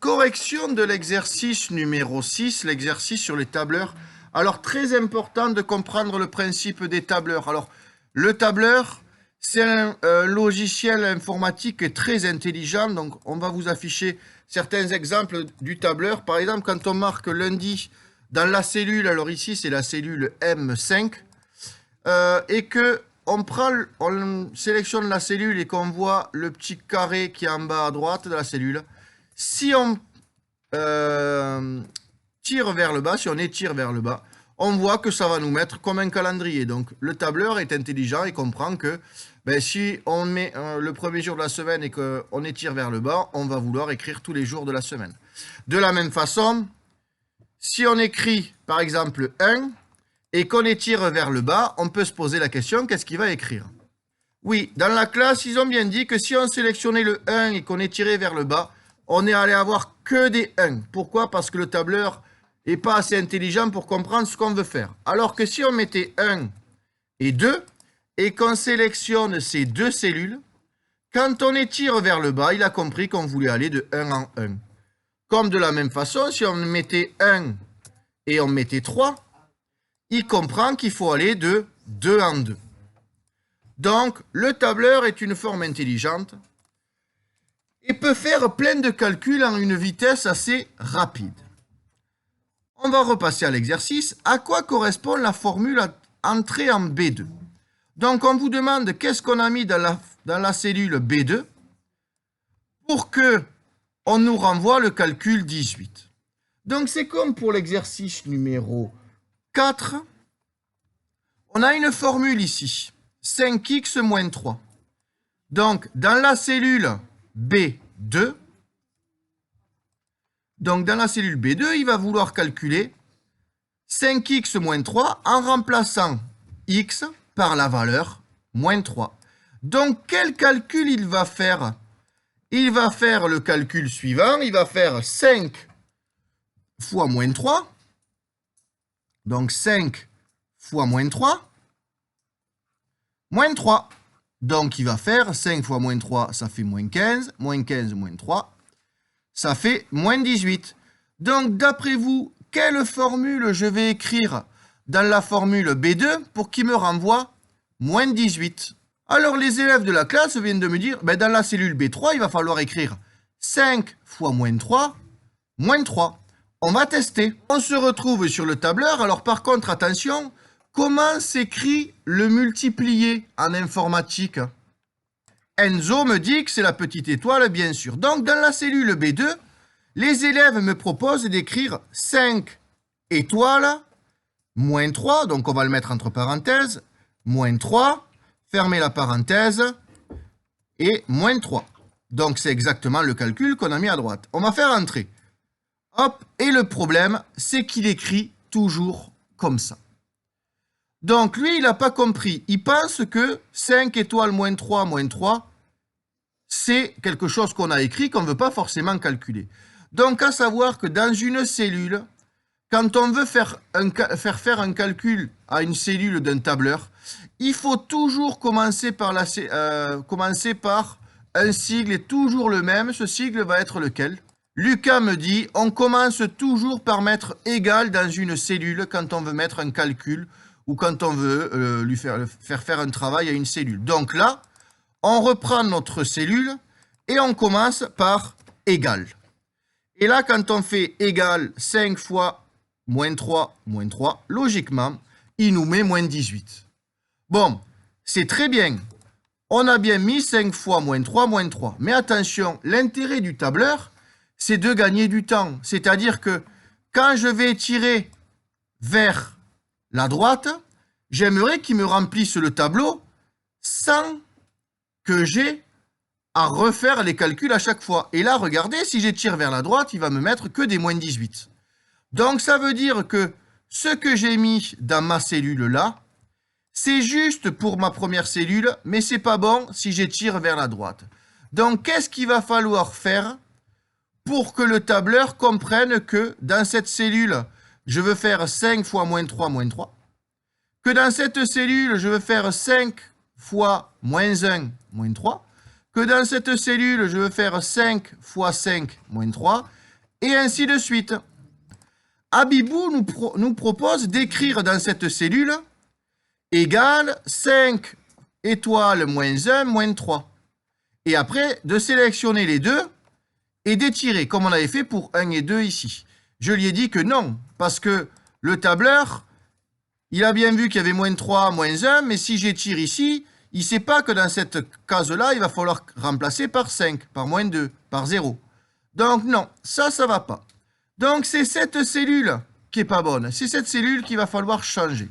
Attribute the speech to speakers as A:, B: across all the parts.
A: correction de l'exercice numéro 6, l'exercice sur les tableurs. Alors, très important de comprendre le principe des tableurs. Alors, le tableur, c'est un logiciel informatique très intelligent. Donc, on va vous afficher certains exemples du tableur. Par exemple, quand on marque lundi dans la cellule, alors ici, c'est la cellule M5, et que on sélectionne la cellule et qu'on voit le petit carré qui est en bas à droite de la cellule. Si on tire vers le bas, si on étire vers le bas, on voit que ça va nous mettre comme un calendrier. Donc, le tableur est intelligent et comprend que si on met le premier jour de la semaine et qu'on étire vers le bas, on va vouloir écrire tous les jours de la semaine. De la même façon, si on écrit, par exemple, 1 et qu'on étire vers le bas, on peut se poser la question, qu'est-ce qu'il va écrire? Oui, dans la classe, ils ont bien dit que si on sélectionnait le 1 et qu'on étirait vers le bas, on est allé avoir que des 1. Pourquoi? Parce que le tableur n'est pas assez intelligent pour comprendre ce qu'on veut faire. Alors que si on mettait 1 et 2, et qu'on sélectionne ces deux cellules, quand on étire vers le bas, il a compris qu'on voulait aller de 1 en 1. Comme de la même façon, si on mettait 1 et on mettait 3, il comprend qu'il faut aller de 2 en 2. Donc, le tableur est une forme intelligente et peut faire plein de calculs en une vitesse assez rapide. On va repasser à l'exercice. À quoi correspond la formule entrée en B2? Donc, on vous demande qu'est-ce qu'on a mis dans la cellule B2 pour que on nous renvoie le calcul 18. Donc, c'est comme pour l'exercice numéro 4. On a une formule ici, 5x moins 3. Donc, dans la cellule B2, il va vouloir calculer 5x moins 3 en remplaçant x par la valeur moins 3. Donc, quel calcul il va faire? Il va faire le calcul suivant. Il va faire 5 fois moins 3. Donc, 5 fois moins 3. Moins 3. Donc, il va faire 5 fois moins 3, ça fait moins 15. Moins 15, moins 3, ça fait moins 18. Donc, d'après vous, quelle formule je vais écrire dans la formule B2 pour qu'il me renvoie moins 18? Alors, les élèves de la classe viennent de me dire, dans la cellule B3, il va falloir écrire 5 fois moins 3, moins 3. On va tester. On se retrouve sur le tableur. Alors, par contre, attention, comment s'écrit le multiplié en informatique? Enzo me dit que c'est la petite étoile, bien sûr. Donc, dans la cellule B2, les élèves me proposent d'écrire 5 étoiles, moins 3, donc on va le mettre entre parenthèses, moins 3, fermez la parenthèse, et moins 3. Donc, c'est exactement le calcul qu'on a mis à droite. On va faire entrer. Hop, et le problème, c'est qu'il écrit toujours comme ça. Donc, lui, il n'a pas compris. Il pense que 5 étoiles moins 3, c'est quelque chose qu'on a écrit, qu'on ne veut pas forcément calculer. Donc, à savoir que dans une cellule, quand on veut faire un calcul à une cellule d'un tableur, il faut toujours commencer par un sigle est toujours le même. Ce sigle va être lequel? Lucas me dit, on commence toujours par mettre égal dans une cellule quand on veut mettre un calcul ou quand on veut lui faire un travail à une cellule. Donc là, on reprend notre cellule et on commence par égal. Et là, quand on fait égal 5 fois moins 3, logiquement, il nous met moins 18. Bon, c'est très bien. On a bien mis 5 fois moins 3. Mais attention, l'intérêt du tableur, c'est de gagner du temps. C'est-à-dire que quand je vais tirer vers la droite, j'aimerais qu'il me remplisse le tableau sans que j'ai à refaire les calculs à chaque fois. Et là, regardez, si j'étire vers la droite, il va me mettre que des moins 18. Donc, ça veut dire que ce que j'ai mis dans ma cellule là, c'est juste pour ma première cellule, mais c'est pas bon si j'étire vers la droite. Donc, qu'est-ce qu'il va falloir faire pour que le tableur comprenne que dans cette cellule, je veux faire 5 fois moins 3, que dans cette cellule, je veux faire 5 fois moins 1, moins 3, que dans cette cellule, je veux faire 5 fois 5, moins 3, et ainsi de suite. Abibou nous propose d'écrire dans cette cellule égale 5 étoiles moins 1 moins 3. Et après, de sélectionner les deux et d'étirer, comme on avait fait pour 1 et 2 ici. Je lui ai dit que non, parce que le tableur, il a bien vu qu'il y avait moins 3, moins 1, mais si j'étire ici, il ne sait pas que dans cette case-là, il va falloir remplacer par 5, par moins 2, par 0. Donc non, ça ne va pas. Donc c'est cette cellule qui n'est pas bonne. C'est cette cellule qu'il va falloir changer.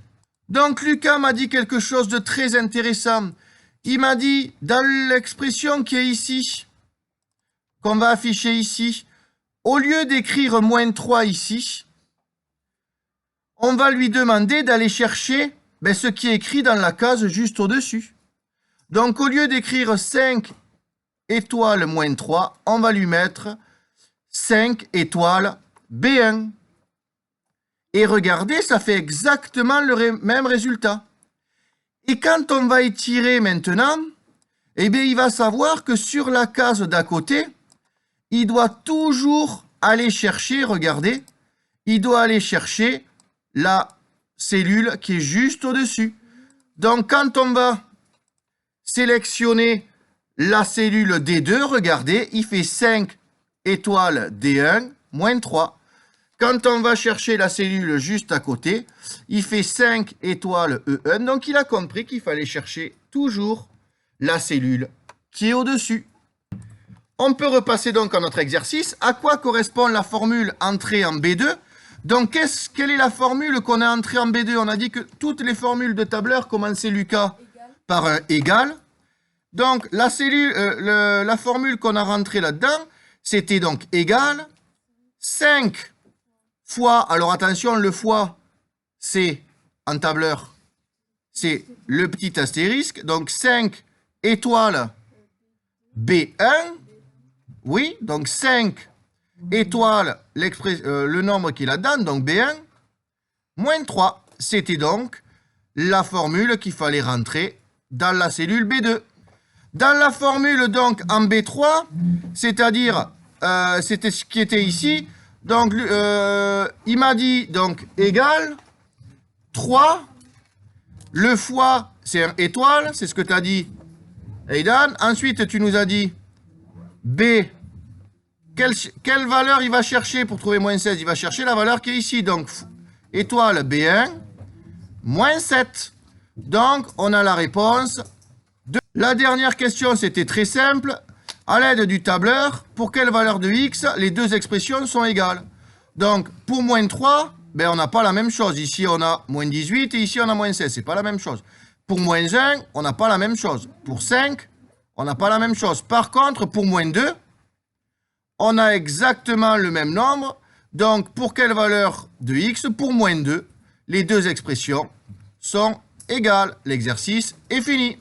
A: Donc Lucas m'a dit quelque chose de très intéressant. Il m'a dit, dans l'expression qui est ici, qu'on va afficher ici, au lieu d'écrire moins 3 ici, on va lui demander d'aller chercher ce qui est écrit dans la case juste au-dessus. Donc au lieu d'écrire 5 étoiles moins 3, on va lui mettre 5 étoiles B1. Et regardez, ça fait exactement le même résultat. Et quand on va étirer maintenant, eh bien, il va savoir que sur la case d'à côté, il doit toujours aller chercher, regardez, il doit aller chercher la cellule qui est juste au-dessus. Donc, quand on va sélectionner la cellule D2, regardez, il fait 5 étoiles D1 moins 3. Quand on va chercher la cellule juste à côté, il fait 5 étoiles E1. Donc, il a compris qu'il fallait chercher toujours la cellule qui est au-dessus. On peut repasser donc à notre exercice. À quoi correspond la formule entrée en B2? Donc, quelle est la formule qu'on a entrée en B2? On a dit que toutes les formules de tableur commençaient, Lucas, par un égal. Donc, la formule qu'on a rentrée là-dedans, c'était donc égal 5 fois, alors attention, le fois, c'est en tableur, c'est le petit astérisque, donc 5 étoiles B1, oui, donc 5 étoiles, le nombre qu'il a donné, donc B1, moins 3. C'était donc la formule qu'il fallait rentrer dans la cellule B2. Dans la formule donc en B3, c'est-à-dire, c'était ce qui était ici, donc il m'a dit donc égal 3, le fois c'est un étoile, c'est ce que tu as dit Aidan. Ensuite tu nous as dit B, quelle valeur il va chercher pour trouver moins 16? Il va chercher la valeur qui est ici, donc étoile B1, moins 7. Donc on a la réponse. La dernière question, c'était très simple. À l'aide du tableur, pour quelle valeur de x les deux expressions sont égales? Donc, pour moins 3, on n'a pas la même chose. Ici, on a moins 18 et ici, on a moins 16. Ce n'est pas la même chose. Pour moins 1, on n'a pas la même chose. Pour 5, on n'a pas la même chose. Par contre, pour moins 2, on a exactement le même nombre. Donc, pour quelle valeur de x? Pour moins 2, les deux expressions sont égales. L'exercice est fini.